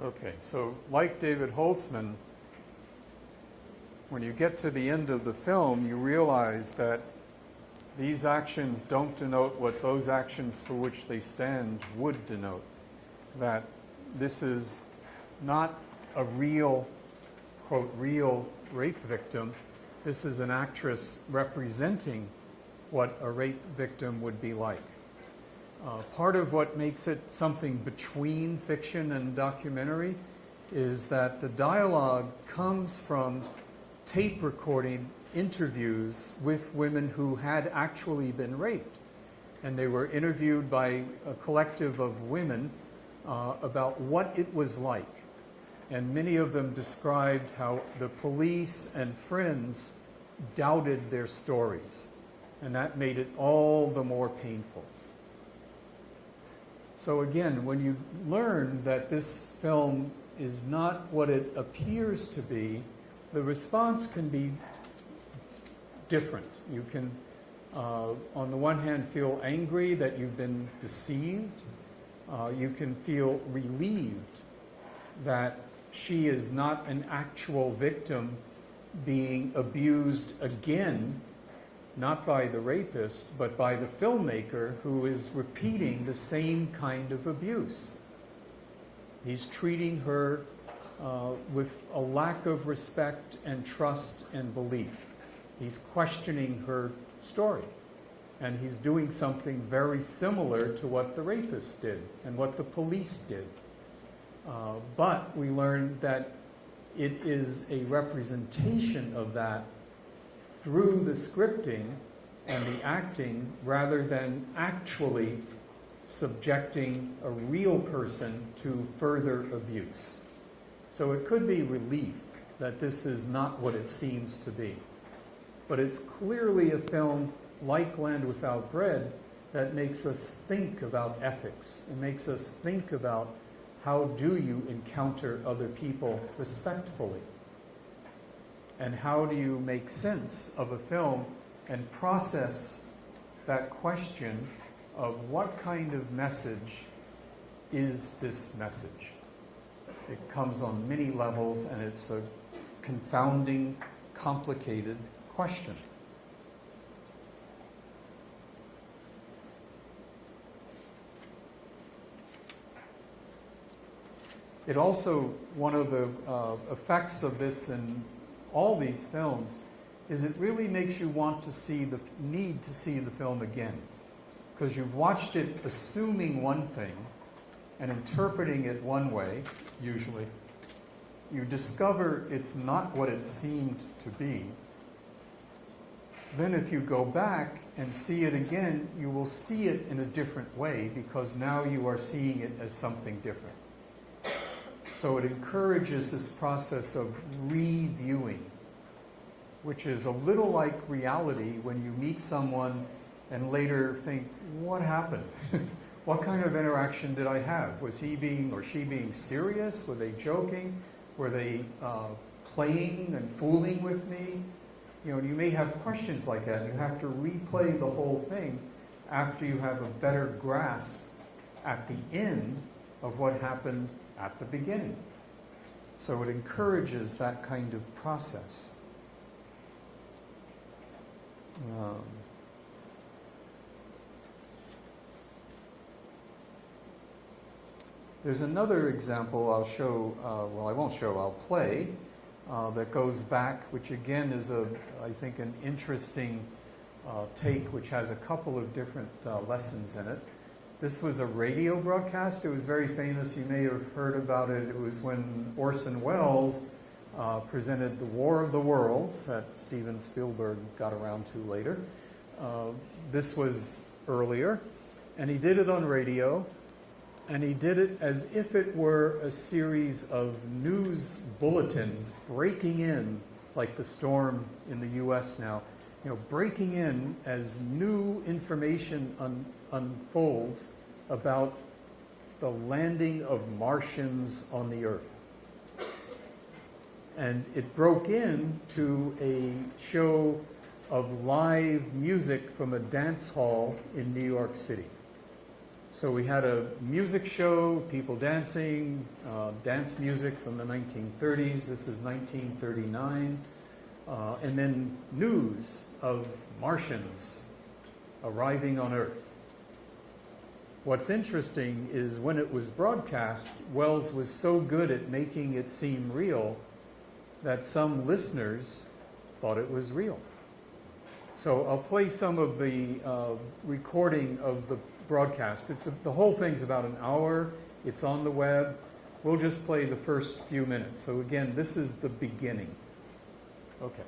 Okay, so like David Holtzman, when you get to the end of the film, you realize that these actions don't denote what those actions for which they stand would denote. That this is not a real, quote, real rape victim. This is an actress representing what a rape victim would be like. Part of what makes it something between fiction and documentary is that the dialogue comes from tape recording interviews with women who had actually been raped. And they were interviewed by a collective of women about what it was like. And many of them described how the police and friends doubted their stories. And that made it all the more painful. So again, when you learn that this film is not what it appears to be, the response can be different. You can, on the one hand, feel angry that you've been deceived. You can feel relieved that she is not an actual victim being abused again, not by the rapist, but by the filmmaker who is repeating the same kind of abuse. He's treating her with a lack of respect and trust and belief. He's questioning her story. And he's doing something very similar to what the rapist did and what the police did. But we learned that it is a representation of that through the scripting and the acting rather than actually subjecting a real person to further abuse. So it could be relief that this is not what it seems to be. But it's clearly a film like Land Without Bread that makes us think about ethics. It makes us think about how do you encounter other people respectfully? And how do you make sense of a film and process that question of what kind of message is this message? It comes on many levels, and it's a confounding, complicated question. It also, one of the effects of this in all these films is it really makes you want to see need to see the film again. Because you've watched it assuming one thing and interpreting it one way, usually. You discover it's not what it seemed to be. Then if you go back and see it again, you will see it in a different way because now you are seeing it as something different. So it encourages this process of reviewing, which is a little like reality when you meet someone and later think, what happened? What kind of interaction did I have? Was he being or she being serious? Were they joking? Were they playing and fooling with me? You know, you may have questions like that. You have to replay the whole thing after you have a better grasp at the end of what happened at the beginning. So it encourages that kind of process. There's another example I'll show, well I won't show, I'll play, that goes back, which again is I think an interesting take, which has a couple of different lessons in it. This was a radio broadcast. It was very famous. You may have heard about it. It was when Orson Welles presented The War of the Worlds that Steven Spielberg got around to later. This was earlier, and he did it on radio, and he did it as if it were a series of news bulletins breaking in, like the storm in the US now, you know, breaking in as new information unfolds about the landing of Martians on the Earth. And it broke into a show of live music from a dance hall in New York City. So we had a music show, people dancing, dance music from the 1930s. This is 1939. And then news of Martians arriving on Earth. What's interesting is when it was broadcast, Wells was so good at making it seem real that some listeners thought it was real. So I'll play some of the recording of the broadcast. The whole thing's about an hour. It's on the web. We'll just play the first few minutes. So again, this is the beginning. Okay.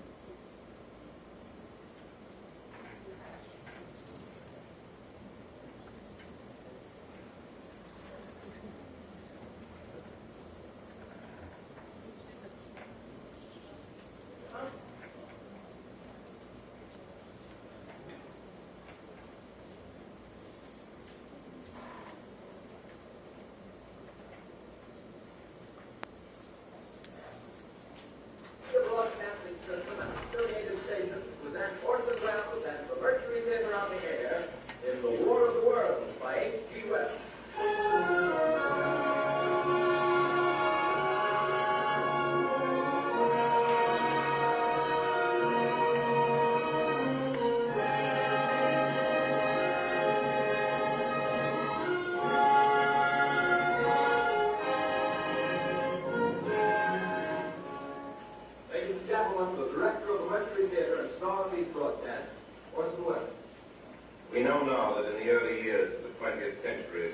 We know now that in the early years of the 20th century,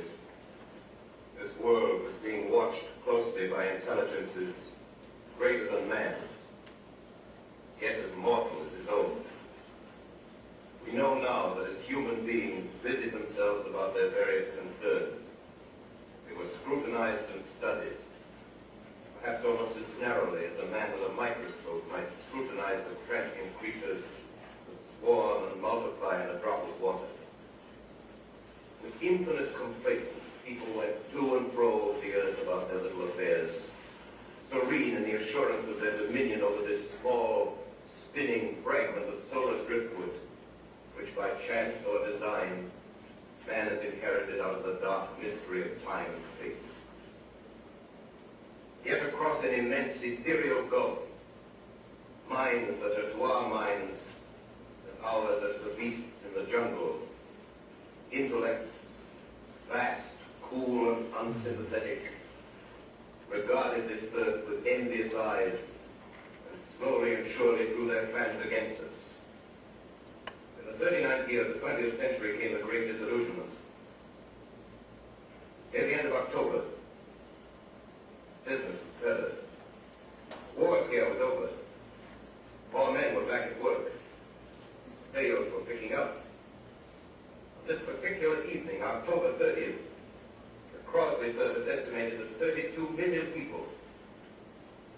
this world was being watched closely by intelligences greater than man's, yet as mortal as his own. We know now that as human beings busied themselves about their various concerns, they were scrutinized and studied, perhaps almost as narrowly as a man with a microscope might scrutinize the transient creatures that swarm and multiply in a drop of water. With infinite complacence, people went to and fro the earth about their little affairs, serene in the assurance of their dominion over this small, spinning fragment of solar driftwood, which by chance or design, man has inherited out of the dark mystery of time and space. Yet across an immense ethereal gulf, minds that are to our minds and ours as the beasts in the jungle, intellects, vast, cool, and unsympathetic, regarded this earth with envious eyes and slowly and surely drew their plans against us. In the 39th year of the 20th century came the Great Disillusionment. Near the end of October, business was better. War scare was over. All men were back at work. Sales were picking up. On this particular evening, October 30th, the Crosby service estimated that 32 million people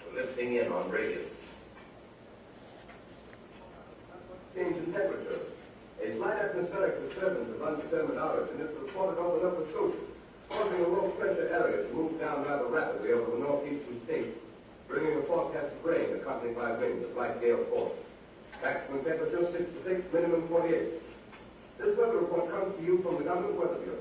were listening in on radios. Change in temperature. A slight atmospheric disturbance of undetermined origin is reported over Nova Scotia, causing a low-pressure area to move down rather rapidly over the northeastern states, bringing a forecast of rain accompanied by winds of light gale force. Maximum temperature 66, minimum 48. This weather report comes to you from the Government Weather Bureau.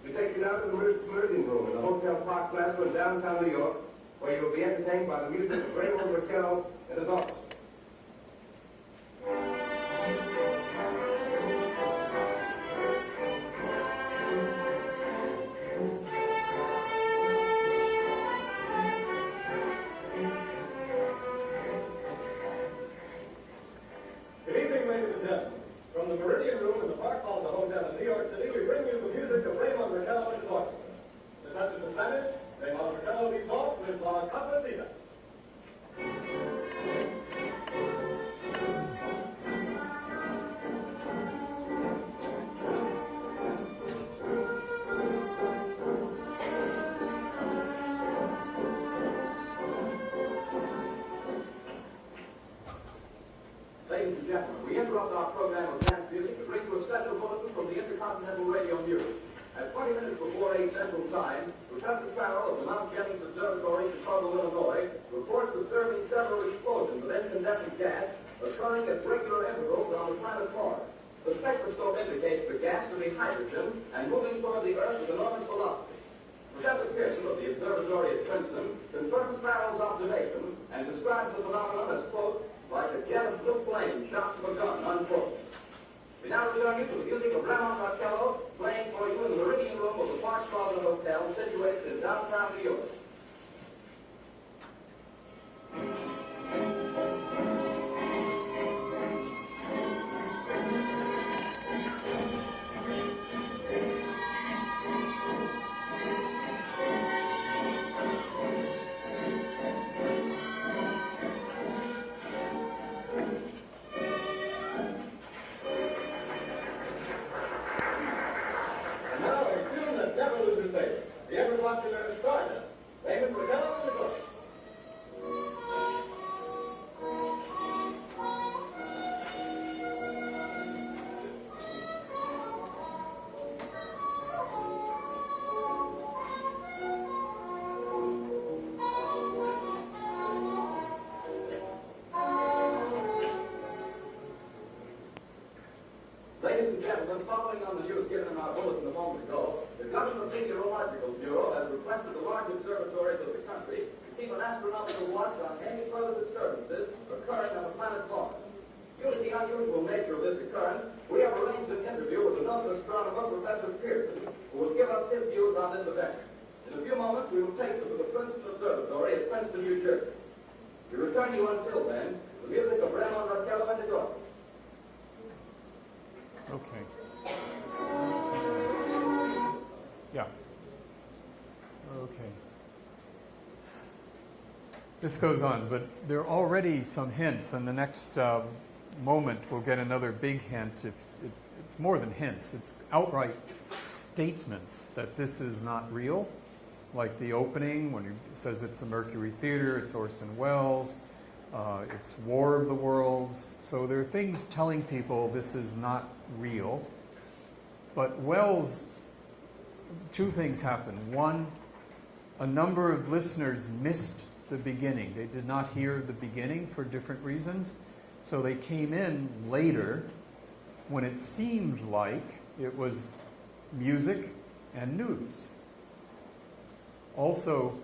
We take you now to the Meridian Room in the Hotel Park Plaza in downtown New York, where you will be entertained by the music of Raymond Raquel and his orchestra. From the Meridian Room in the Park Hall of the Hotel in New York City, we bring you the music of Raymond Raquel and his orchestra. The touch of the Spanish, Raymond Raquel leads off with La Capacita. Ladies and gentlemen, we interrupt our program of dance music to bring you a special bulletin from the Intercontinental Radio Bureau. At 20 minutes before 8 Central Time, Lieutenant Farrell of the Mount Jennings Observatory, Chicago, Illinois, reports observing several explosions of incandescent gas occurring at regular intervals on the planet Mars. The spectroscope indicates the gas to be hydrogen and moving toward the Earth with enormous velocity. Professor Pearson of the Observatory at Princeton confirms Farrell's observation and describes the phenomenon as, quote, like a jet of blue flame shot from a gun, unquote. We now return you to the music of Ramon Marcello, playing for you in the Meridian Room of the Park Plaza Hotel, situated in downtown New York. Ladies and gentlemen, following on the news given in our bulletin a moment ago, the Government Meteorological Bureau has requested the large observatories of the country to keep an astronomical watch on any further disturbances occurring on the planet Formas. Due to the unusual nature of this occurrence, we have arranged an interview with another astronomer, Professor Pearson, who will give us his views on this event. In a few moments, we will take you to the Princeton Observatory at Princeton, New Jersey. We return you until then the music of Ramon Marcello and Irônico. Okay. Yeah. Okay. This goes on, but there are already some hints, and the next moment we'll get another big hint. It's more than hints, it's outright statements that this is not real, like the opening when he says it's the Mercury Theater, it's Orson Welles, it's War of the Worlds. So there are things telling people this is not real. But Welles, two things happened. One, a number of listeners missed the beginning. They did not hear the beginning for different reasons. So they came in later when it seemed like it was music and news. Also,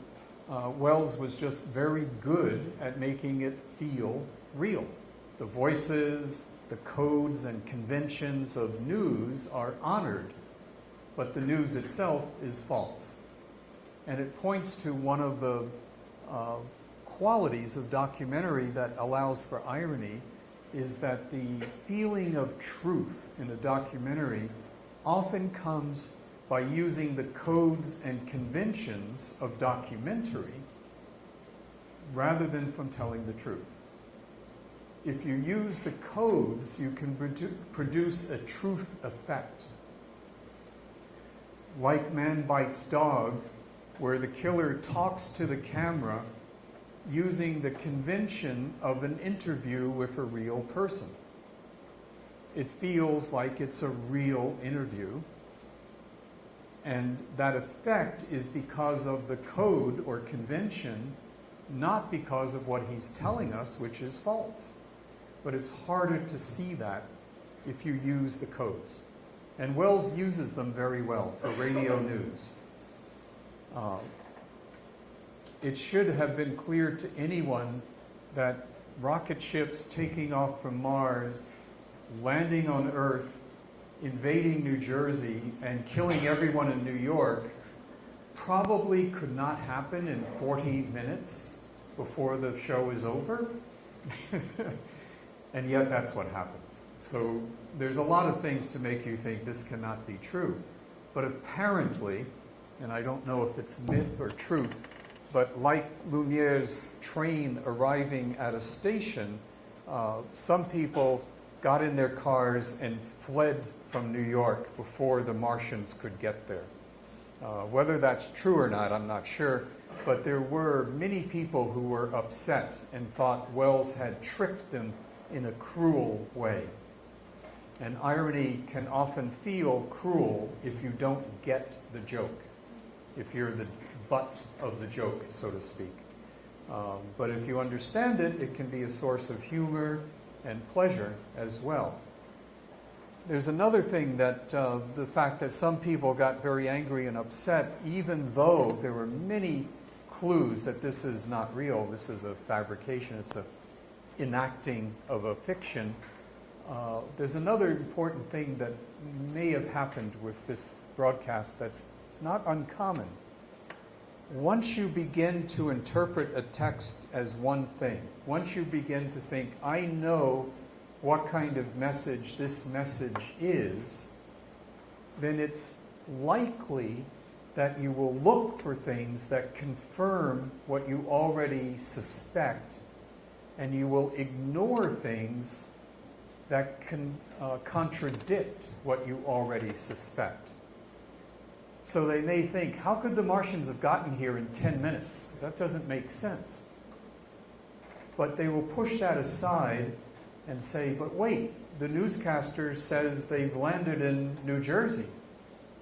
Welles was just very good at making it feel real. The voices, the codes and conventions of news are honored, but the news itself is false. And it points to one of the qualities of documentary that allows for irony, is that the feeling of truth in a documentary often comes by using the codes and conventions of documentary rather than from telling the truth. If you use the codes, you can produce a truth effect. Like Man Bites Dog, where the killer talks to the camera using the convention of an interview with a real person. It feels like it's a real interview. And that effect is because of the code or convention, not because of what he's telling us, which is false. But it's harder to see that if you use the codes. And Welles uses them very well for radio news. It should have been clear to anyone that rocket ships taking off from Mars, landing on Earth, invading New Jersey, and killing everyone in New York probably could not happen in 40 minutes before the show is over. And yet that's what happens. So there's a lot of things to make you think this cannot be true. But apparently, and I don't know if it's myth or truth, but like Lumiere's train arriving at a station, some people got in their cars and fled from New York before the Martians could get there. Whether that's true or not, I'm not sure, but there were many people who were upset and thought Welles had tricked them in a cruel way. And irony can often feel cruel if you don't get the joke, if you're the butt of the joke, so to speak. But if you understand it, it can be a source of humor and pleasure as well. There's another thing that the fact that some people got very angry and upset, even though there were many clues that this is not real, this is a fabrication, it's a enacting of a fiction. There's another important thing that may have happened with this broadcast that's not uncommon. Once you begin to interpret a text as one thing, once you begin to think, I know what kind of message this message is, then it's likely that you will look for things that confirm what you already suspect, and you will ignore things that can contradict what you already suspect. So they may think, how could the Martians have gotten here in 10 minutes? That doesn't make sense. But they will push that aside and say, but wait, the newscaster says they've landed in New Jersey.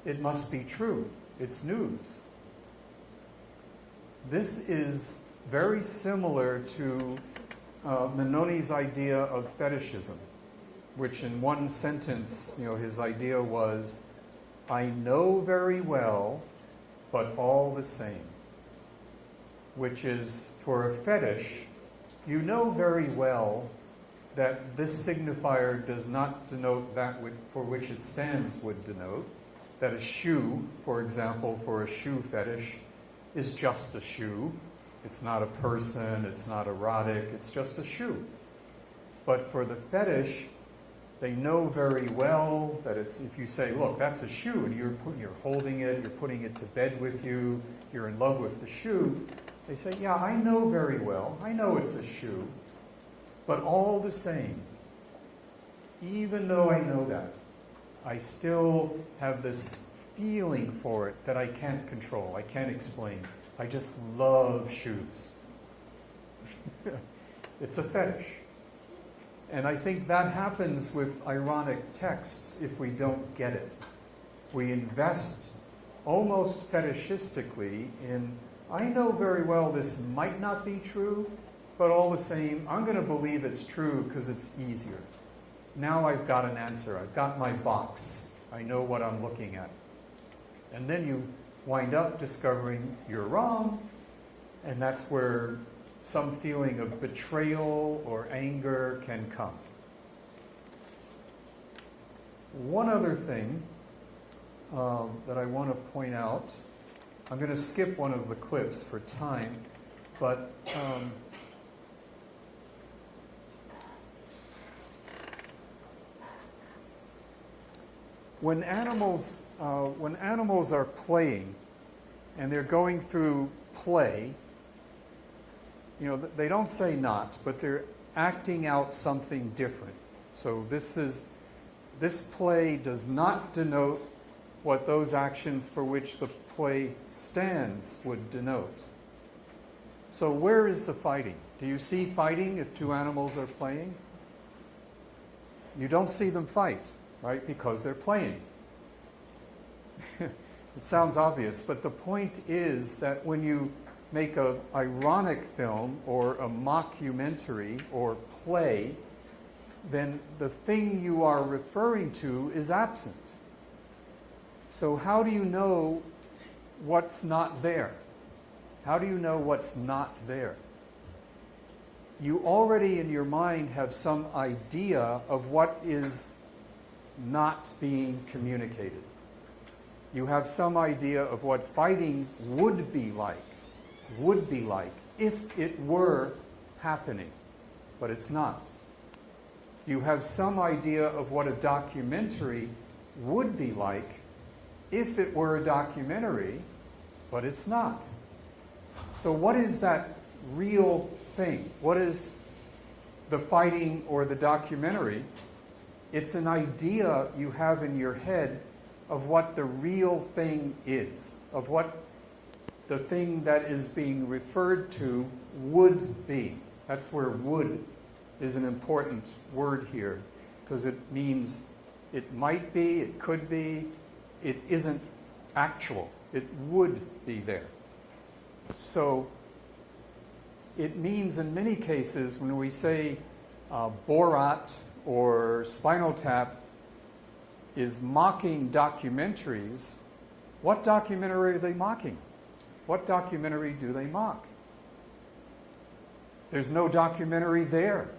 It must be true. It's news. This is very similar to Menoni's idea of fetishism, which in one sentence, his idea was, I know very well, but all the same. Which is, for a fetish, you know very well that this signifier does not denote that for which it stands would denote. That a shoe, for example, for a shoe fetish, is just a shoe. It's not a person, it's not erotic, it's just a shoe. But for the fetish, they know very well that it's, if you say, look, that's a shoe, and you're holding it, you're putting it to bed with you, you're in love with the shoe, they say, yeah, I know very well, I know it's a shoe, but all the same, even though I know that, I still have this feeling for it that I can't control, I can't explain. I just love shoes. It's a fetish. And I think that happens with ironic texts if we don't get it. We invest almost fetishistically in, I know very well this might not be true, but all the same, I'm going to believe it's true because it's easier. Now I've got an answer. I've got my box. I know what I'm looking at. And then you wind up discovering you're wrong, and that's where some feeling of betrayal or anger can come. One other thing that I want to point out, I'm going to skip one of the clips for time, but when animals are playing and they're going through play, they don't say not, but they're acting out something different. So this play does not denote what those actions for which the play stands would denote. So where is the fighting? Do you see fighting if two animals are playing? You don't see them fight, right? Because they're playing. It sounds obvious, but the point is that when you make an ironic film or a mockumentary or play, then the thing you are referring to is absent. So how do you know what's not there? How do you know what's not there? You already in your mind have some idea of what is not being communicated. You have some idea of what fighting would be like if it were happening, but it's not. You have some idea of what a documentary would be like if it were a documentary, but it's not. So what is that real thing? What is the fighting or the documentary? It's an idea you have in your head of what the real thing is, of what the thing that is being referred to would be. That's where would is an important word here, because it means it might be, it could be, it isn't actual. It would be there. So it means in many cases when we say Borat or Spinal Tap, is mocking documentaries, what documentary are they mocking? What documentary do they mock? There's no documentary there.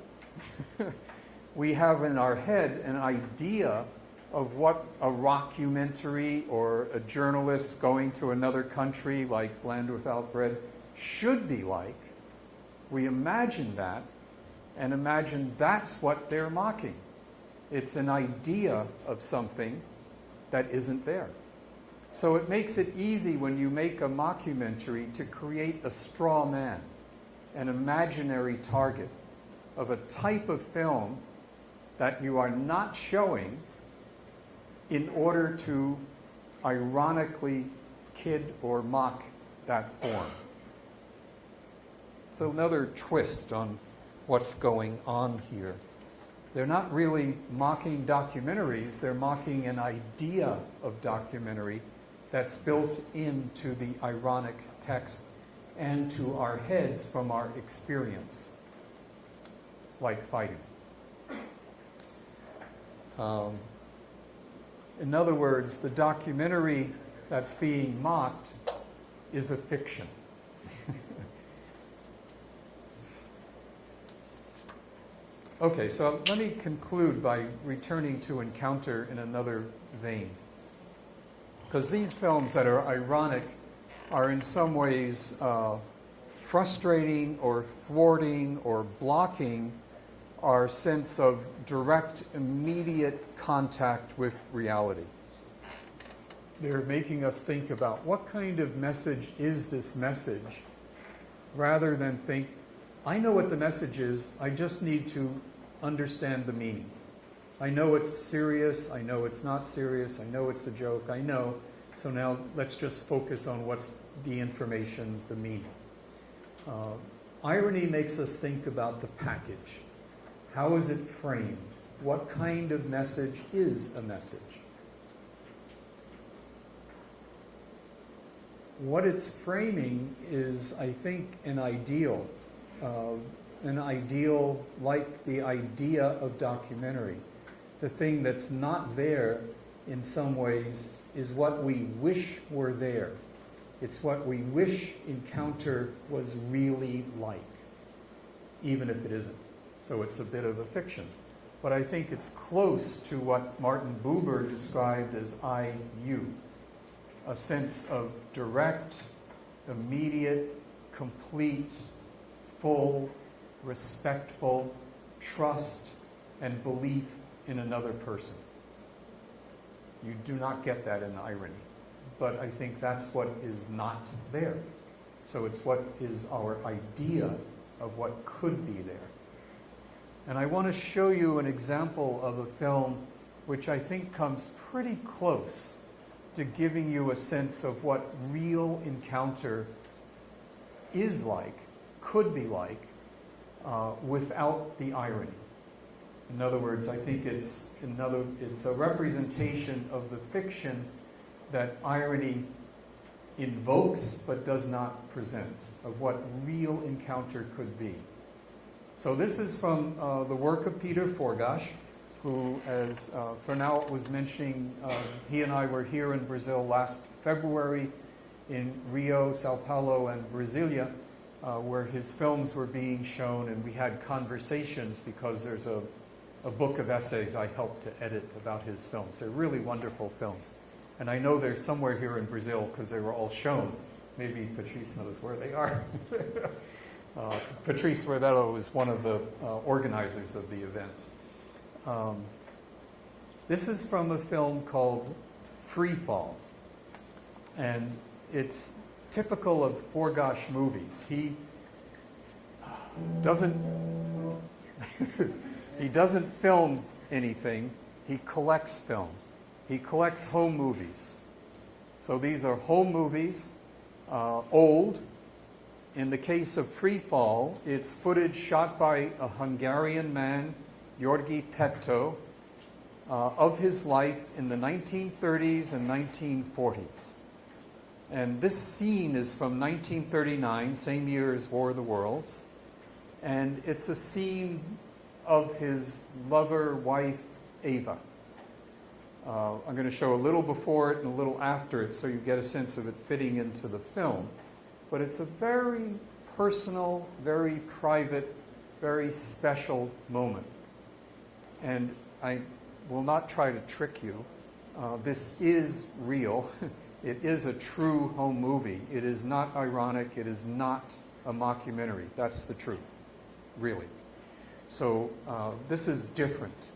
We have in our head an idea of what a rockumentary or a journalist going to another country like Land Without Bread should be like. We imagine that and imagine that's what they're mocking. It's an idea of something that isn't there. So it makes it easy when you make a mockumentary to create a straw man, an imaginary target of a type of film that you are not showing in order to ironically kid or mock that form. So another twist on what's going on here. They're not really mocking documentaries, they're mocking an idea of documentary that's built into the ironic text and to our heads from our experience, like fighting. In other words, the documentary that's being mocked is a fiction. Okay, so let me conclude by returning to Encounter in another vein. Because these films that are ironic are in some ways frustrating or thwarting or blocking our sense of direct, immediate contact with reality. They're making us think about what kind of message is this message, rather than think, I know what the message is, I just need to understand the meaning. I know it's serious, I know it's not serious, I know it's a joke, I know, so now let's just focus on what's the information, the meaning. Irony makes us think about the package. How is it framed? What kind of message is a message? What it's framing is, I think, an ideal like the idea of documentary. The thing that's not there, in some ways, is what we wish were there. It's what we wish Encounter was really like, even if it isn't. So it's a bit of a fiction. But I think it's close to what Martin Buber described as I-U, a sense of direct, immediate, complete, full, respectful trust and belief in another person. You do not get that in irony, but I think that's what is not there. So it's what is our idea of what could be there. And I want to show you an example of a film which I think comes pretty close to giving you a sense of what real encounter is like, could be like, without the irony. In other words, I think it's a representation of the fiction that irony invokes but does not present, of what real encounter could be. So this is from the work of Peter Forgas, who, as Fernão was mentioning, he and I were here in Brazil last February, in Rio, Sao Paulo, and Brasilia, where his films were being shown, and we had conversations because there's a book of essays I helped to edit about his films. They're really wonderful films. And I know they're somewhere here in Brazil because they were all shown. Maybe Patrice knows where they are. Patrice Rebelo is one of the organizers of the event. This is from a film called Free Fall. And it's typical of Forgas movies. He doesn't he doesn't film anything. He collects film. He collects home movies. So these are home movies, old. In the case of Free Fall, it's footage shot by a Hungarian man, György Petto, of his life in the 1930s and 1940s. And this scene is from 1939, same year as War of the Worlds. And it's a scene of his lover, wife, Eva. I'm going to show a little before it and a little after it so you get a sense of it fitting into the film. But it's a very personal, very private, very special moment. And I will not try to trick you. This is real. It is a true home movie. It is not ironic. It is not a mockumentary. That's the truth, really. So this is different.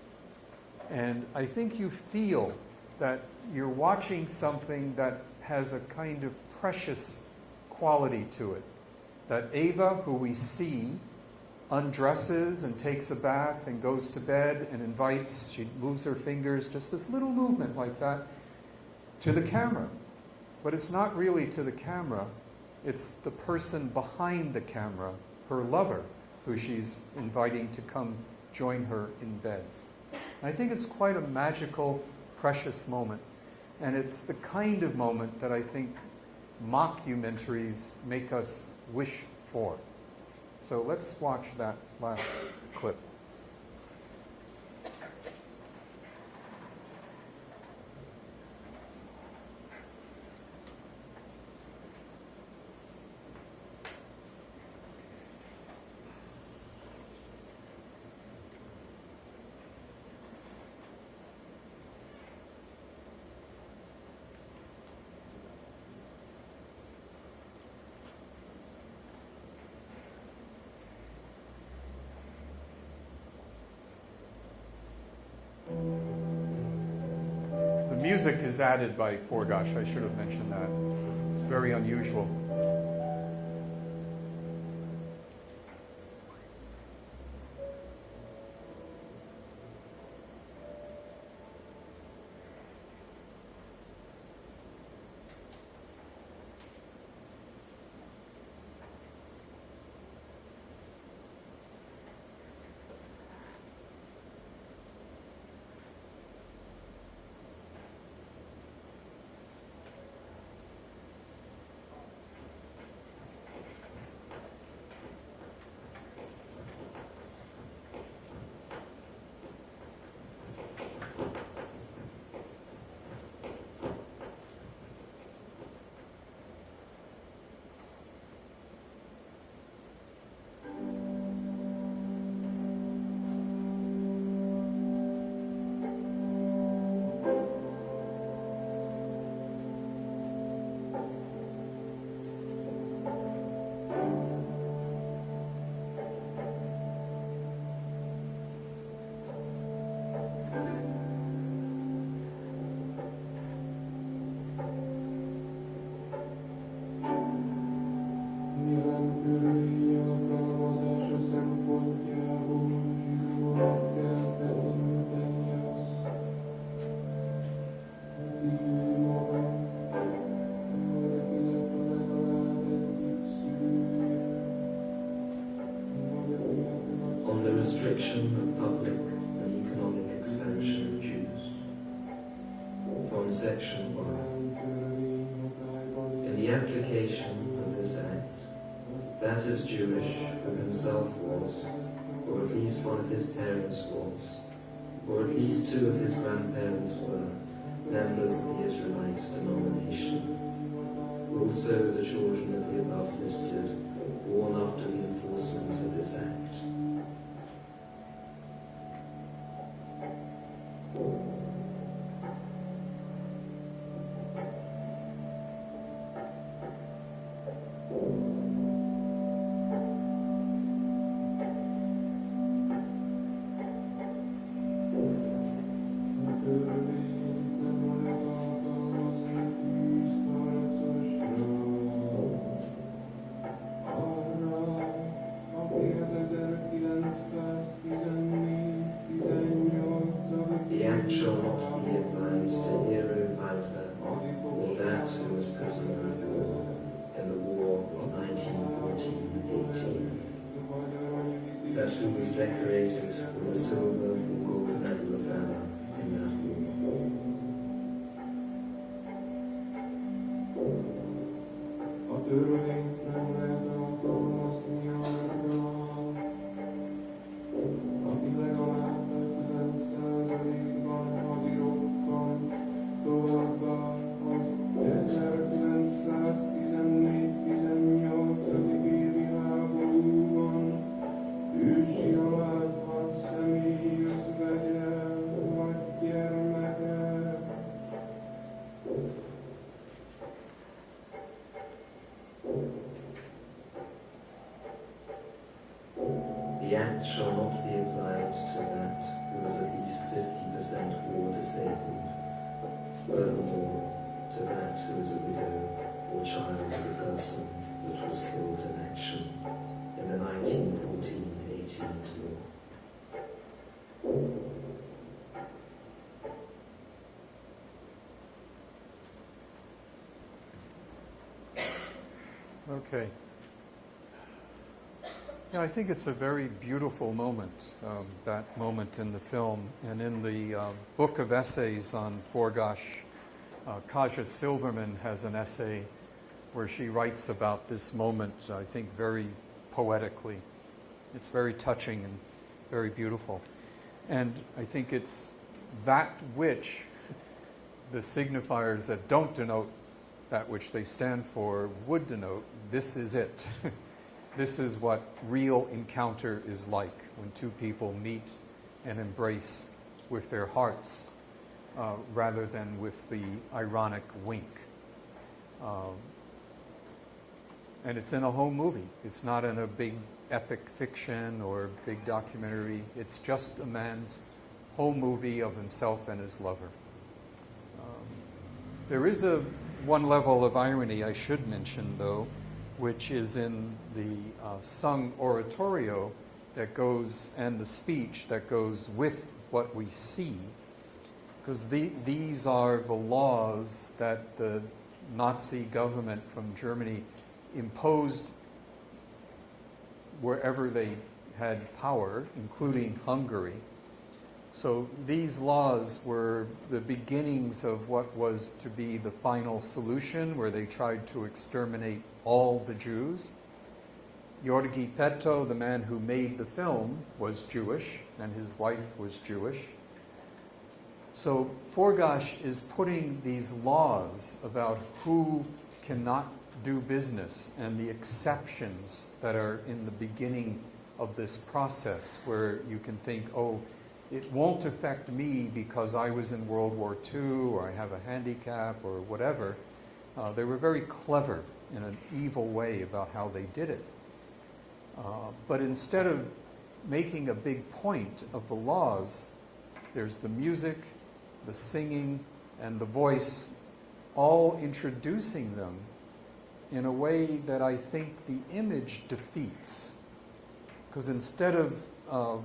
And I think you feel that you're watching something that has a kind of precious quality to it. That Ava, who we see, undresses and takes a bath and goes to bed and invites, she moves her fingers, just this little movement like that, to the camera. But it's not really to the camera. It's the person behind the camera, her lover, who she's inviting to come join her in bed. I think it's quite a magical, precious moment. And it's the kind of moment that I think mockumentaries make us wish for. So let's watch that last clip. The music is added by Forgosh. I should have mentioned that. It's very unusual. Restriction of public and economic expansion of Jews. From section 1. In the application of this act, that is Jewish who himself was, or at least one of his parents was, or at least two of his grandparents were, members of the Israelite denomination. Also the children of the above listed, born after the enforcement of this act. Who was decorated with a silver or gold medal of valor in that war. The act shall not be applied to that who is at least 50% or disabled. Furthermore, to that who is a widow or child of a person that was killed in action in the 1914-18 war. Okay. Yeah, I think it's a very beautiful moment, that moment in the film. And in the book of essays on Forgas, Kaja Silverman has an essay where she writes about this moment, I think, very poetically. It's very touching and very beautiful. And I think it's that which the signifiers that don't denote that which they stand for would denote. This is it. This is what real encounter is like, when two people meet and embrace with their hearts rather than with the ironic wink. And it's in a home movie. It's not in a big epic fiction or big documentary. It's just a man's home movie of himself and his lover. There is one level of irony I should mention, though, which is in the sung oratorio that goes, and the speech that goes with what we see, because these are the laws that the Nazi government from Germany imposed wherever they had power, including Hungary. So these laws were the beginnings of what was to be the final solution, where they tried to exterminate all the Jews. Jorgi Petto, the man who made the film, was Jewish, and his wife was Jewish. So Forgas is putting these laws about who cannot do business and the exceptions that are in the beginning of this process, where you can think, oh, it won't affect me because I was in World War II or I have a handicap or whatever. They were very clever in an evil way about how they did it. But instead of making a big point of the laws, there's the music, the singing, and the voice, all introducing them in a way that I think the image defeats. Because instead of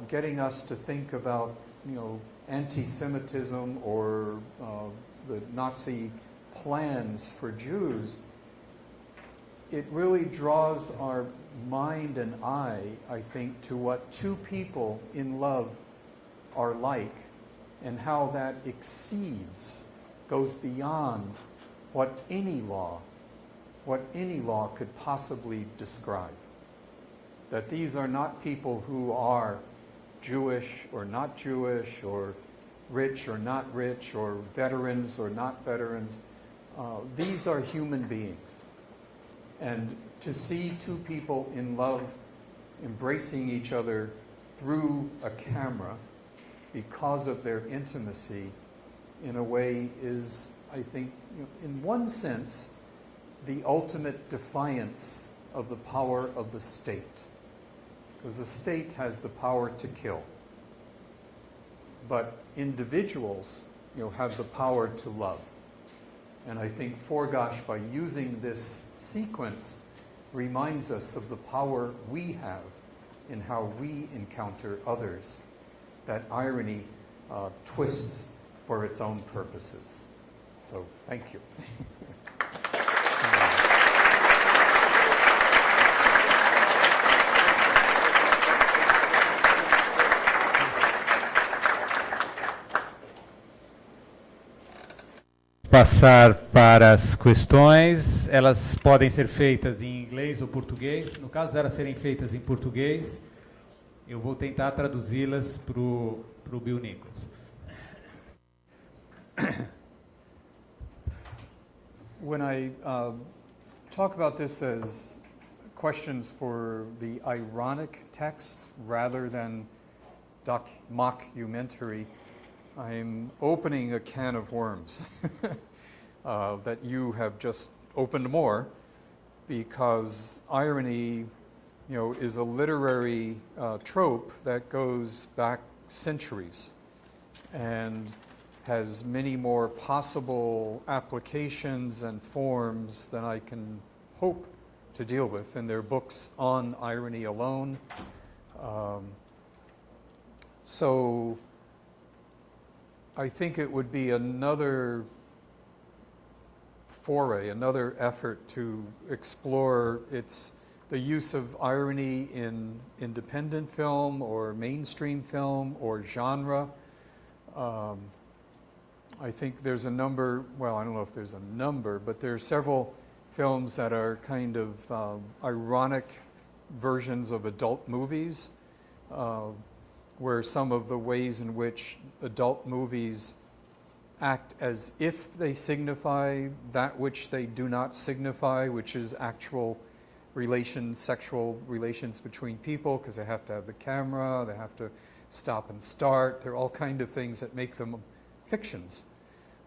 getting us to think about, anti-Semitism or the Nazi plans for Jews, it really draws our mind and eye, I think, to what two people in love are like, and how that exceeds, goes beyond what any law could possibly describe. That these are not people who are Jewish or not Jewish, or rich or not rich, or veterans or not veterans. These are human beings. And to see two people in love embracing each other through a camera because of their intimacy, in a way, is, I think, in one sense, the ultimate defiance of the power of the state. Because the state has the power to kill. But individuals, have the power to love. And I think Forgas, by using this sequence, reminds us of the power we have in how we encounter others. That irony twists for its own purposes. So, thank you. Passar para as questões, elas podem ser feitas em inglês ou português. No caso delas serem feitas em português, eu vou tentar traduzi-las para o Bill Nichols. When I talk about this as questions for the ironic text rather than mockumentary, I'm opening a can of worms that you have just opened more, because irony is a literary trope that goes back centuries and has many more possible applications and forms than I can hope to deal with in their books on irony alone. So I think it would be another foray, another effort to explore the use of irony in independent film or mainstream film or genre. I think there's a number, well, I don't know if there's a number, but there are several films that are kind of ironic versions of adult movies, where some of the ways in which adult movies act as if they signify that which they do not signify, which is actual relations, sexual relations between people, because they have to have the camera, they have to stop and start. There are all kinds of things that make them fictions.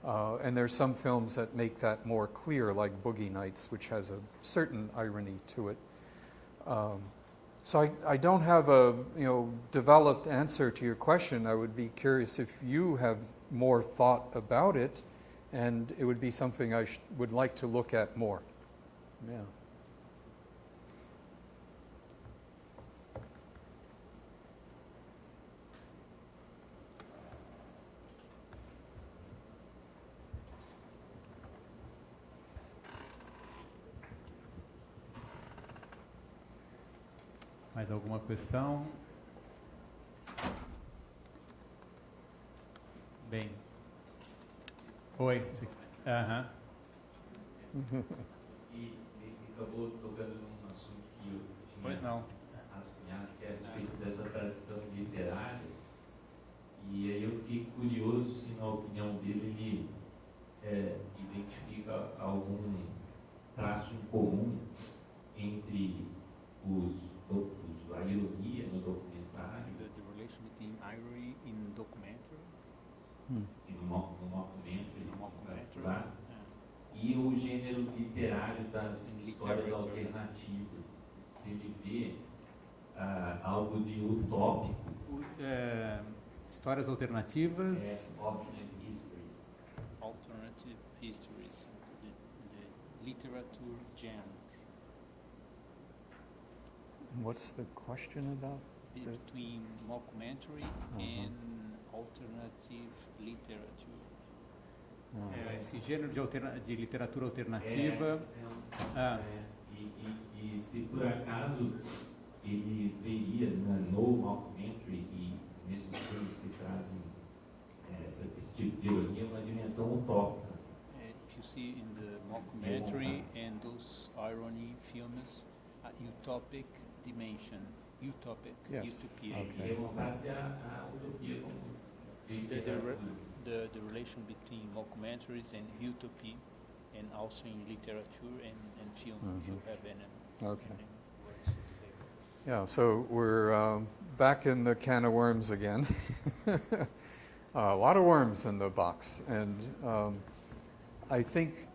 And there's some films that make that more clear, like Boogie Nights, which has a certain irony to it. So I don't have a developed answer to your question. I would be curious if you have more thought about it, and it would be something I would like to look at more. Yeah. Mais alguma questão? Bem. Oi. Aham. E acabou tocando num assunto que eu tinha Pois não. rascunhado, que é a respeito dessa tradição literária. E aí eu fiquei curioso se, na opinião dele, ele identifica algum traço em comum entre a ironia no documentário. The relation between irony in documentary. E no mockumentary, Mockumentary. E o gênero literário das histórias alternativas. Se ele vê algo de utópico. Histórias alternativas. Alternate histories. Alternative histories. The literature genre. What's the question about? Between mockumentary and alternative literature. Esse gênero de literatura alternativa. E se por acaso ele veria no mockumentary e nesses filmes que trazem esse tipo de ironia uma dimensão utópica. If you see in the mockumentary and those irony films, utopic dimension, utopic, Yes. utopia. E levantasse a utopia como literatura. The relation between mockumentaries and utopia, and also in literature and film, if you have any. Okay. any words to say. Yeah, so we're back in the can of worms again. A lot of worms in the box. And I think,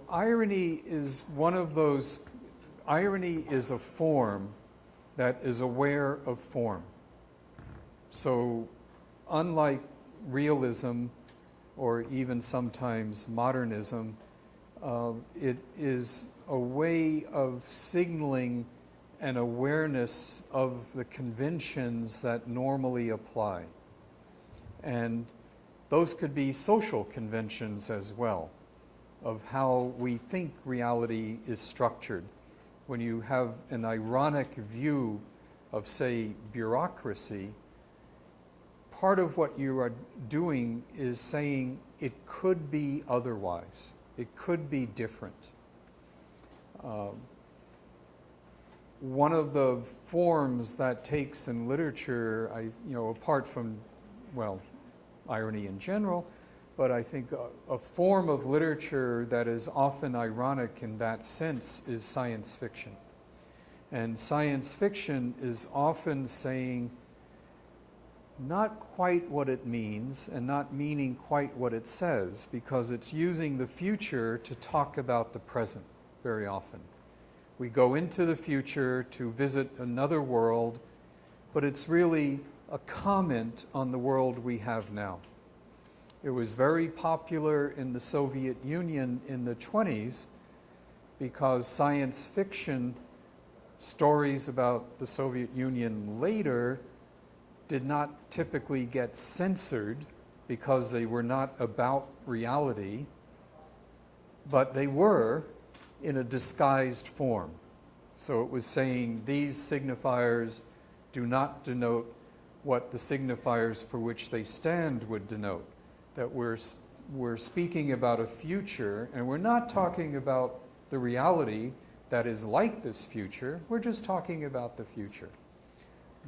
irony is one of those, irony is a form that is aware of form. So unlike realism or even sometimes modernism, it is a way of signaling an awareness of the conventions that normally apply. And those could be social conventions as well, of how we think reality is structured. When you have an ironic view of, say, bureaucracy, part of what you are doing is saying it could be otherwise. It could be different. One of the forms that takes in literature, apart from, irony in general, but I think a form of literature that is often ironic in that sense is science fiction. And science fiction is often saying not quite what it means and not meaning quite what it says, because it's using the future to talk about the present. very often. We go into the future to visit another world, but it's really a comment on the world we have now. It was very popular in the Soviet Union in the 20s because science fiction stories about the Soviet Union later did not typically get censored because they were not about reality, but they were in a disguised form. So it was saying these signifiers do not denote what the signifiers for which they stand would denote. That we're speaking about a future, and we're not talking about the reality that is like this future. We're just talking about the future.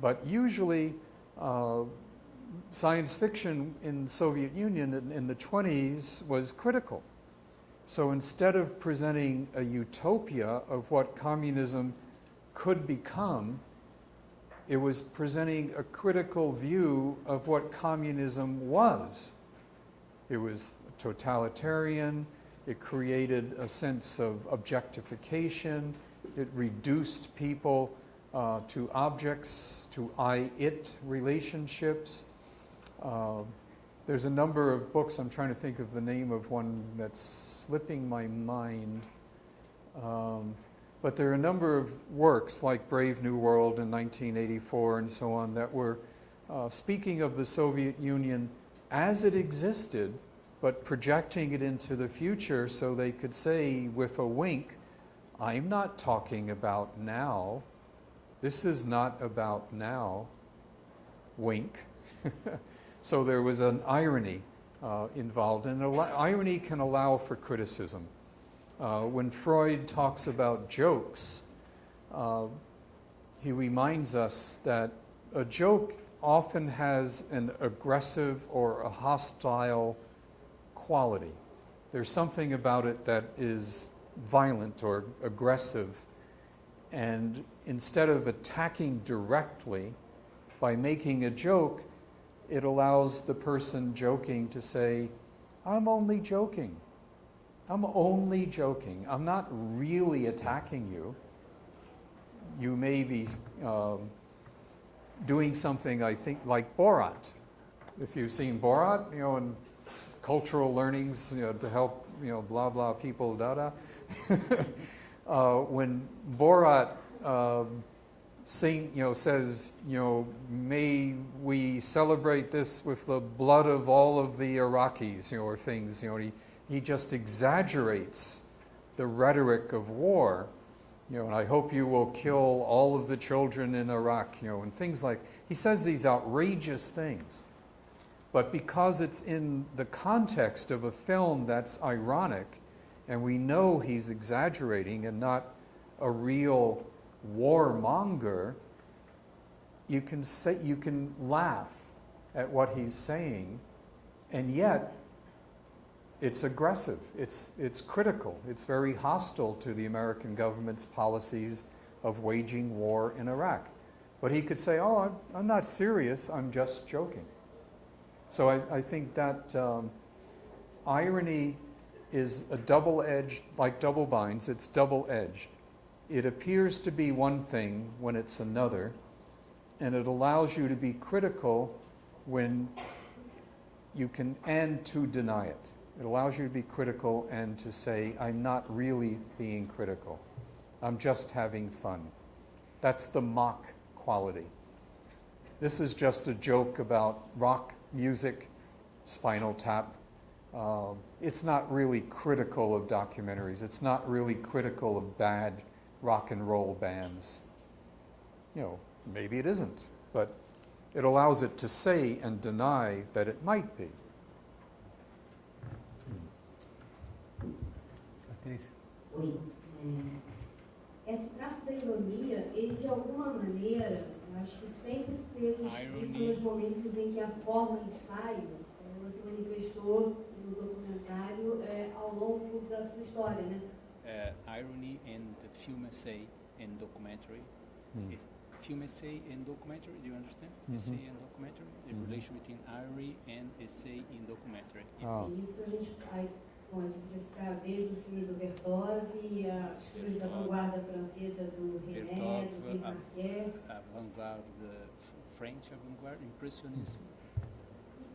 But usually, science fiction in the Soviet Union in the 20s was critical. So instead of presenting a utopia of what communism could become, it was presenting a critical view of what communism was. It was totalitarian, it created a sense of objectification, it reduced people to objects, to I-it relationships. There's a number of books, I'm trying to think of the name of one that's slipping my mind, but there are a number of works like Brave New World in 1984 and so on that were speaking of the Soviet Union as it existed, but projecting it into the future so they could say with a wink, I'm not talking about now. This is not about now. Wink. So there was an irony involved, and irony can allow for criticism. When Freud talks about jokes, he reminds us that a joke often has an aggressive or a hostile quality. There's something about it that is violent or aggressive, and instead of attacking directly by making a joke, it allows the person joking to say, I'm only joking. I'm only joking. I'm not really attacking you. You may be doing something, I think, like Borat. If you've seen Borat, in cultural learnings, to help, blah, blah, people, da-da. When Borat says, may we celebrate this with the blood of all of the Iraqis, or things, he just exaggerates the rhetoric of war, and I hope you will kill all of the children in Iraq, and things like, he says these outrageous things. But because it's in the context of a film that's ironic, and we know he's exaggerating and not a real warmonger, you can laugh at what he's saying, and yet it's aggressive, it's critical, it's very hostile to the American government's policies of waging war in Iraq. But he could say, oh, I'm not serious, I'm just joking. So I think that irony is a double-edged, like double binds, it's double-edged. It appears to be one thing when it's another, and it allows you to be critical when you can, and to deny it. It allows you to be critical and to say, I'm not really being critical. I'm just having fun. That's the mock quality. This is just a joke about rock music, Spinal Tap. It's not really critical of documentaries. It's not really critical of bad rock and roll bands. Maybe it isn't, but it allows it to say and deny that it might be. Esse traço da ironia, ele de alguma maneira, eu acho que sempre teve escrito nos momentos em que a forma ensaio você manifestou no documentário ao longo da sua história, né? Irony and the film essay and documentary. Film essay and documentary, do you understand? Essay and documentary, the relation between irony and essay in documentary. Isso a gente, Bom, a gente podia citar desde os filmes do Bertov, os filmes da vanguarda francesa do René, do Bismarck. Avant-garde, French avant-garde, impressionismo.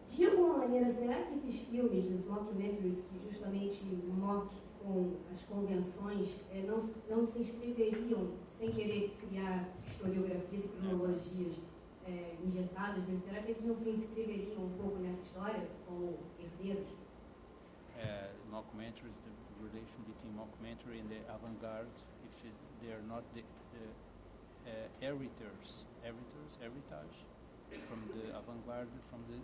De alguma maneira, será que esses filmes, os mockumentaries, que justamente mock com as convenções, não se inscreveriam, sem querer criar historiografias e cronologias engessadas, mas será que eles não se inscreveriam um pouco nessa história, como herdeiros? Mockumentaries, the relation between mockumentary and the avant-garde, if they are not the heritage from the avant-garde, from the...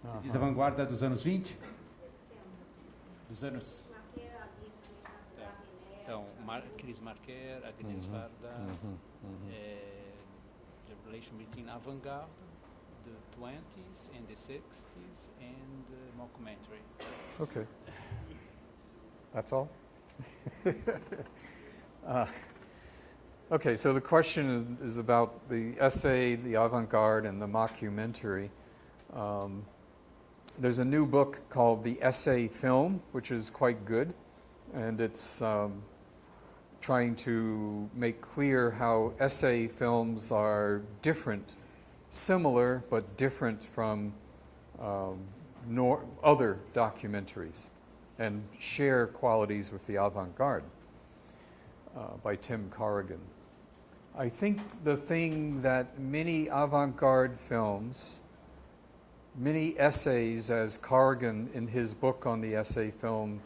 Você diz a vanguarda dos anos 20? Dos anos... Então, Chris Marker, Agnes Varda, the relation between avant-garde, the 20s and the 60s, and the mockumentary. Okay. That's all? Okay, so the question is about the essay, the avant-garde, and the mockumentary. There's a new book called The Essay Film, which is quite good, and it's trying to make clear how essay films are different, similar, but different from other documentaries, and share qualities with the avant-garde, by Tim Corrigan. I think the thing that many avant-garde films, many essays, as Corrigan in his book on the essay film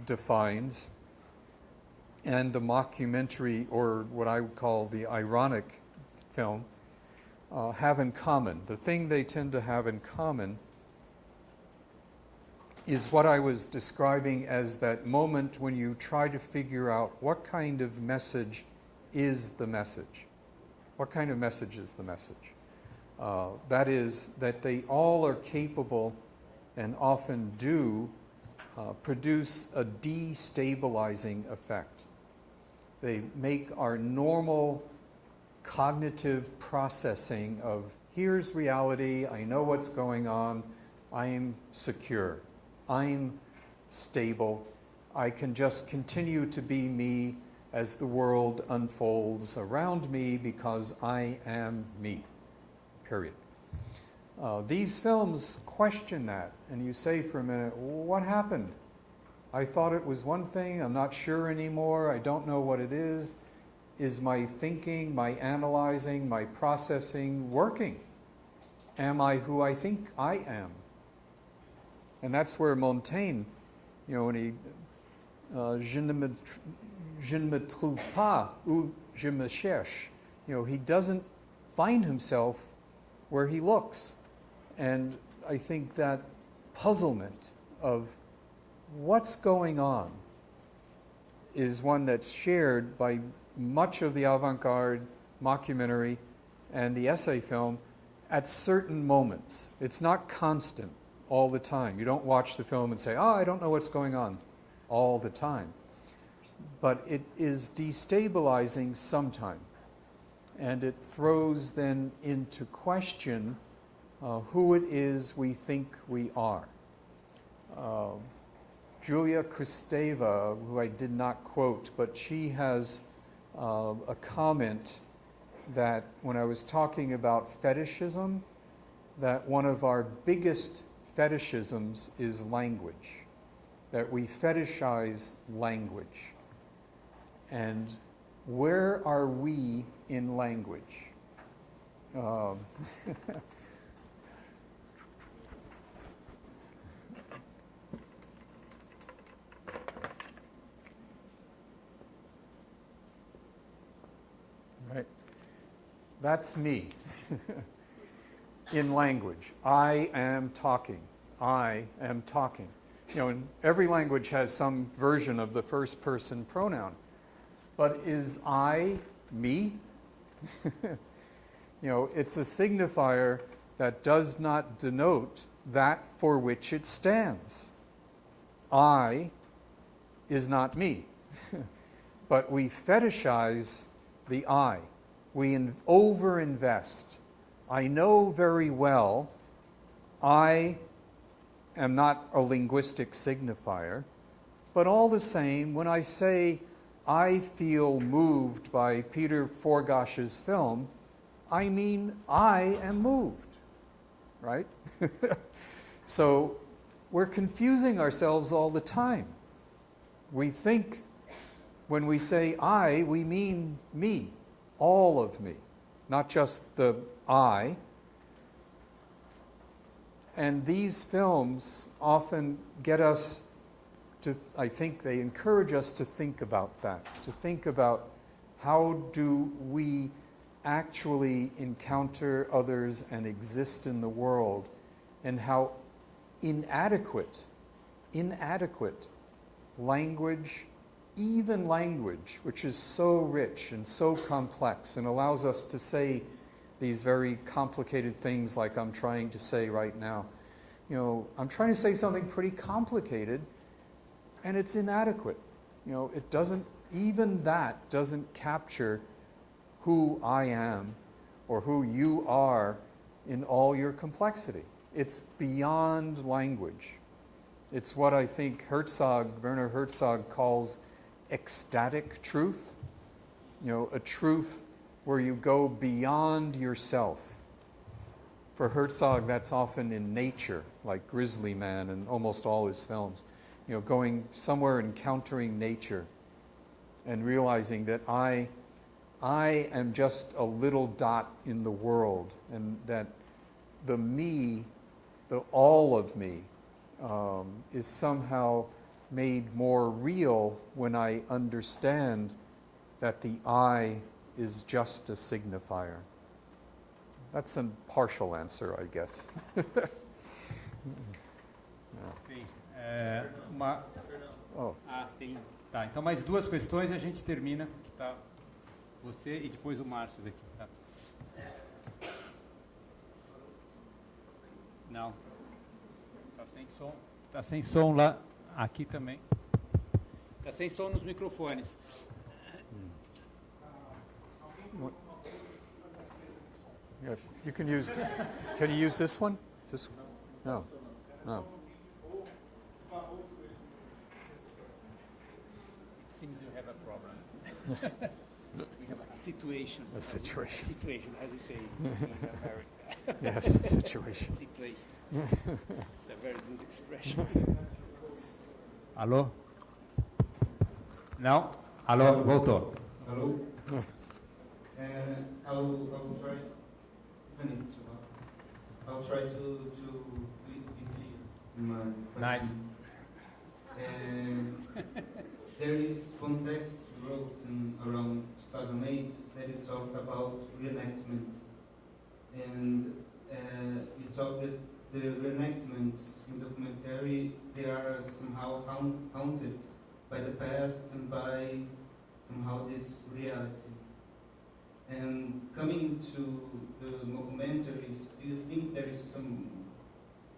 defines, and the mockumentary, or what I would call the ironic film, have in common. The thing they tend to have in common is what I was describing as that moment when you try to figure out what kind of message is the message. What kind of message is the message? That is, that they all are capable and often do produce a destabilizing effect. They make our normal cognitive processing of here's reality, I know what's going on, I'm secure, I'm stable, I can just continue to be me as the world unfolds around me because I am me, period. These films question that, and you say for a minute, what happened? I thought it was one thing, I'm not sure anymore, I don't know what it is. Is my thinking, my analyzing, my processing working? Am I who I think I am? And that's where Montaigne, when he, je ne me trouve pas où je me cherche, he doesn't find himself where he looks. And I think that puzzlement of what's going on is one that's shared by much of the avant-garde, mockumentary, and the essay film at certain moments. It's not constant all the time. You don't watch the film and say, I don't know what's going on all the time. But it is destabilizing sometime. And it throws then into question who it is we think we are. Julia Kristeva, who I did not quote, but she has a comment that when I was talking about fetishism, that one of our biggest fetishisms is language, that we fetishize language. And where are we in language? Right. That's me in language. I am talking. I am talking. And every language has some version of the first person pronoun. But is I me? It's a signifier that does not denote that for which it stands. I is not me. But we fetishize the I. We overinvest. I know very well I am not a linguistic signifier, but all the same, when I say I feel moved by Peter Forgash's film, I mean I am moved, right? So we're confusing ourselves all the time. We think when we say I, we mean me, all of me, not just the I. And these films often get us to, I think they encourage us to think about that, to think about how do we actually encounter others and exist in the world, and how inadequate language, even language, which is so rich and so complex and allows us to say these very complicated things like I'm trying to say right now. You know, I'm trying to say something pretty complicated and it's inadequate. You know, it doesn't, even that doesn't capture who I am or who you are in all your complexity. It's beyond language. It's what I think Werner Herzog calls ecstatic truth. You know, a truth where you go beyond yourself. For Herzog, that's often in nature, like Grizzly Man and almost all his films. You know, going somewhere, encountering nature and realizing that I am just a little dot in the world, and that the me, the all of me, is somehow made more real when I understand that the I is just a signifier. That's a partial answer, I guess. Tá, então mais duas questões e a gente termina, que tá você e depois o Márcio aqui. Tá? Não. Tá sem som. Tá sem som lá, aqui também. Tá sem som nos microfones. Yeah, you can use. Can you use this one? This one? No. No. Seems you have a problem. We have a situation. A situation. Situation, as we say in America. Yes, a situation. Situation. It's a very good expression. Alô? Não? Alô, voltou. Hello. I'll try. I'll try to be clear in my question. Nice. There is one text you wrote around 2008 that you talked about reenactment, and you talked that the reenactments in documentary, they are somehow haunted by the past and by somehow this reality. And coming to the mockumentaries, do you think there is some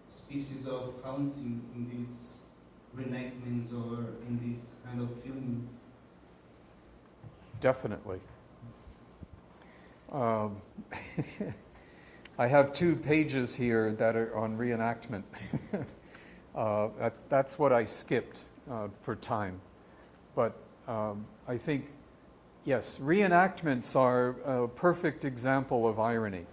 species of haunting in these reenactments or in this kind of filming? Definitely. I have 2 pages here that are on reenactment. That's what I skipped for time. But I think, yes, reenactments are a perfect example of irony.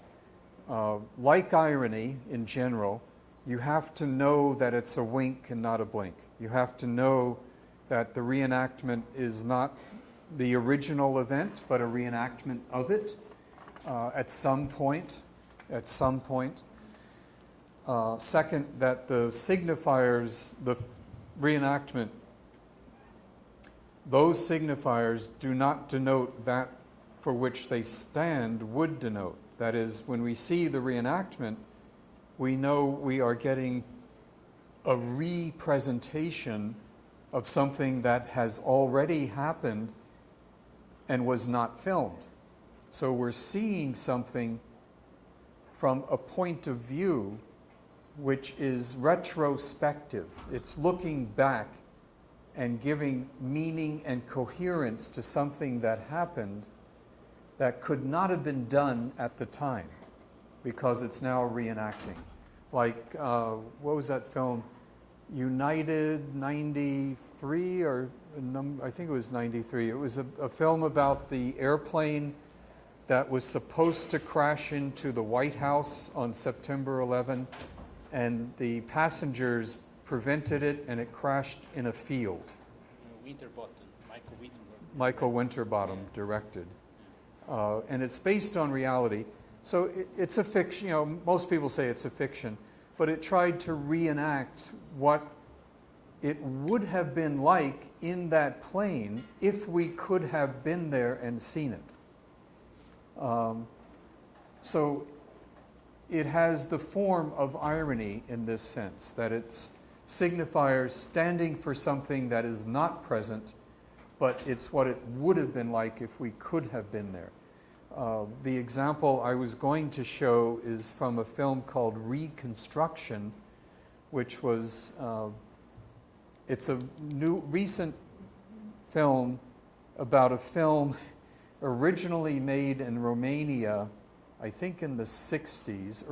Like irony in general, you have to know that it's a wink and not a blink. You have to know that the reenactment is not the original event, but a reenactment of it at some point. Second, that the signifiers, the reenactment, those signifiers do not denote that for which they stand would denote. That is, when we see the reenactment, we know we are getting a representation of something that has already happened and was not filmed. So we're seeing something from a point of view which is retrospective. It's looking back and giving meaning and coherence to something that happened that could not have been done at the time because it's now reenacting. Like, what was that film? United 93, or I think it was 93. It was a film about the airplane that was supposed to crash into the White House on September 11, and the passengers prevented it, and it crashed in a field. Michael Winterbottom directed. And it's based on reality. So it's a fiction, you know, most people say it's a fiction, but it tried to reenact what it would have been like in that plane if we could have been there and seen it. So it has the form of irony in this sense, that it's signifiers standing for something that is not present, but it's what it would have been like if we could have been there. The example I was going to show is from a film called Reconstruction, which was, it's a recent film about a film originally made in Romania, I think in the 60s,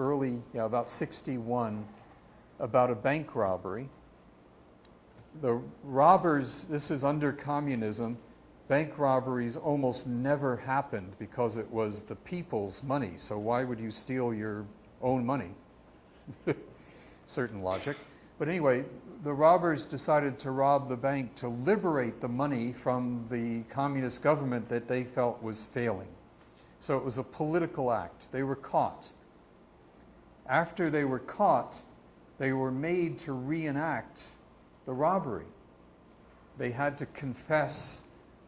about 61, about a bank robbery. The robbers, this is under communism, bank robberies almost never happened because it was the people's money. So why would you steal your own money? Certain logic. But anyway, the robbers decided to rob the bank to liberate the money from the communist government that they felt was failing. So it was a political act. They were caught. After they were caught, they were made to reenact the robbery. They had to confess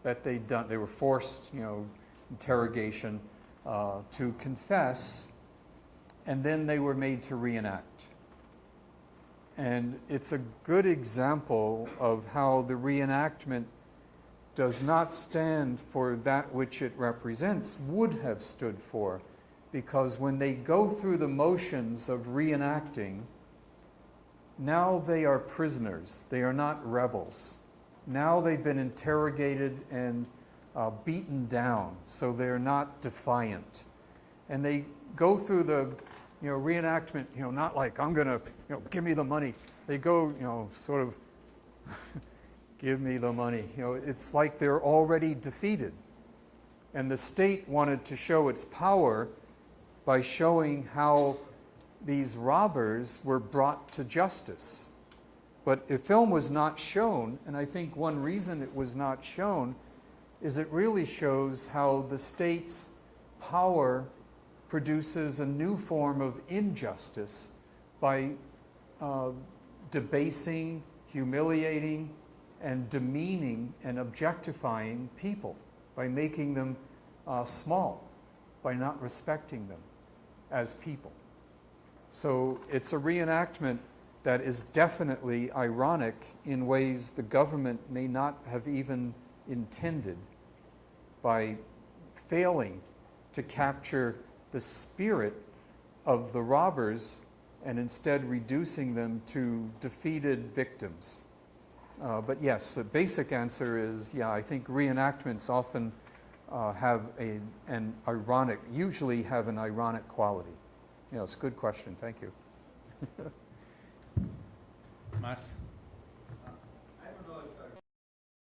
that they were forced, you know, interrogation, to confess, and then they were made to reenact. And it's a good example of how the reenactment does not stand for that which it represents, would have stood for, because when they go through the motions of reenacting, now they are prisoners. They are not rebels. Now they've been interrogated and beaten down, so they're not defiant. And they go through the, you know, reenactment, you know, not like, I'm going to, you know, give me the money. They go, you know, sort of, give me the money. You know, it's like they're already defeated. And the state wanted to show its power by showing how these robbers were brought to justice. But the film was not shown, and I think one reason it was not shown is it really shows how the state's power produces a new form of injustice by debasing, humiliating, and demeaning and objectifying people, by making them small, by not respecting them as people. So it's a reenactment that is definitely ironic in ways the government may not have even intended, by failing to capture the spirit of the robbers and instead reducing them to defeated victims. But yes, the basic answer is, yeah, I think reenactments often usually have an ironic quality. You know, it's a good question. Thank you. Márcio?